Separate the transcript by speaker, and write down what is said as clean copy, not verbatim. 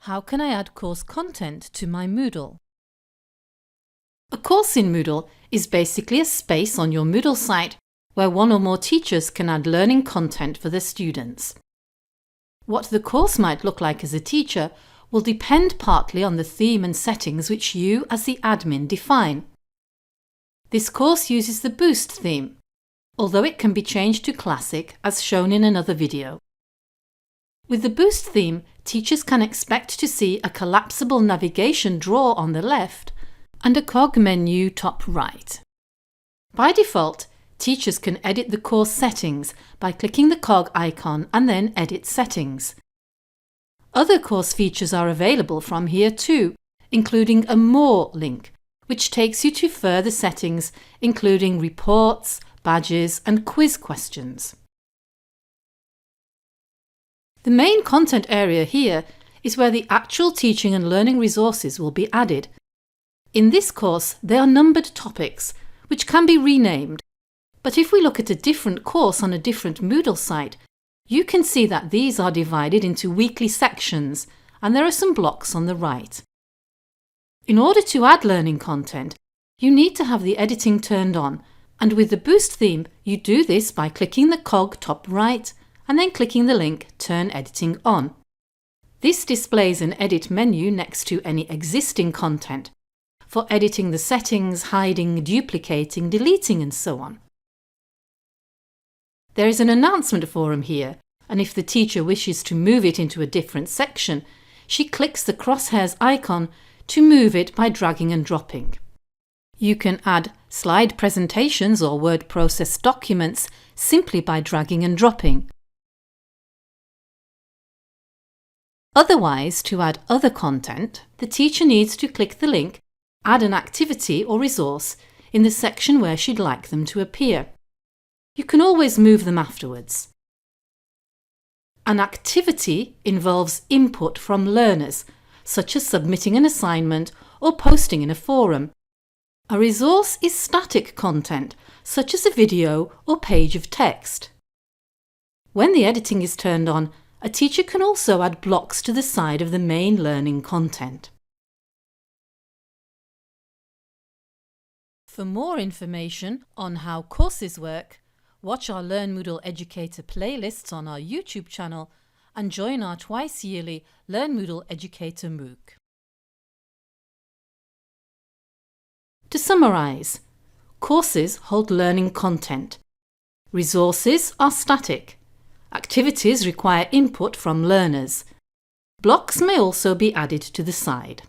Speaker 1: How can I add course content to my Moodle? A course in Moodle is basically a space on your Moodle site where one or more teachers can add learning content for their students. What the course might look like as a teacher will depend partly on the theme and settings which you as the admin define. This course uses the Boost theme, although it can be changed to Classic as shown in another video. With the Boost theme, teachers can expect to see a collapsible navigation drawer on the left and a cog menu top right. By default, teachers can edit the course settings by clicking the cog icon and then Edit Settings. Other course features are available from here too, including a More link, which takes you to further settings including reports, badges and quiz questions. The main content area here is where the actual teaching and learning resources will be added. In this course, they are numbered topics, which can be renamed. But if we look at a different course on a different Moodle site, you can see that these are divided into weekly sections, and there are some blocks on the right. In order to add learning content, you need to have the editing turned on, and with the Boost theme, you do this by clicking the cog top right and then clicking the link Turn Editing On. This displays an edit menu next to any existing content for editing the settings, hiding, duplicating, deleting and so on. There is an announcement forum here, and if the teacher wishes to move it into a different section, she clicks the crosshairs icon to move it by dragging and dropping. You can add slide presentations or word process documents simply by dragging and dropping. Otherwise, to add other content, the teacher needs to click the link Add an activity or resource in the section where she'd like them to appear. You can always move them afterwards. An activity involves input from learners, such as submitting an assignment or posting in a forum. A resource is static content, such as a video or page of text. When the editing is turned on, a teacher can also add blocks to the side of the main learning content. For more information on how courses work, watch our Learn Moodle Educator playlists on our YouTube channel and join our twice-yearly Learn Moodle Educator MOOC. To summarise, courses hold learning content. Resources are static. Activities require input from learners. Blocks may also be added to the side.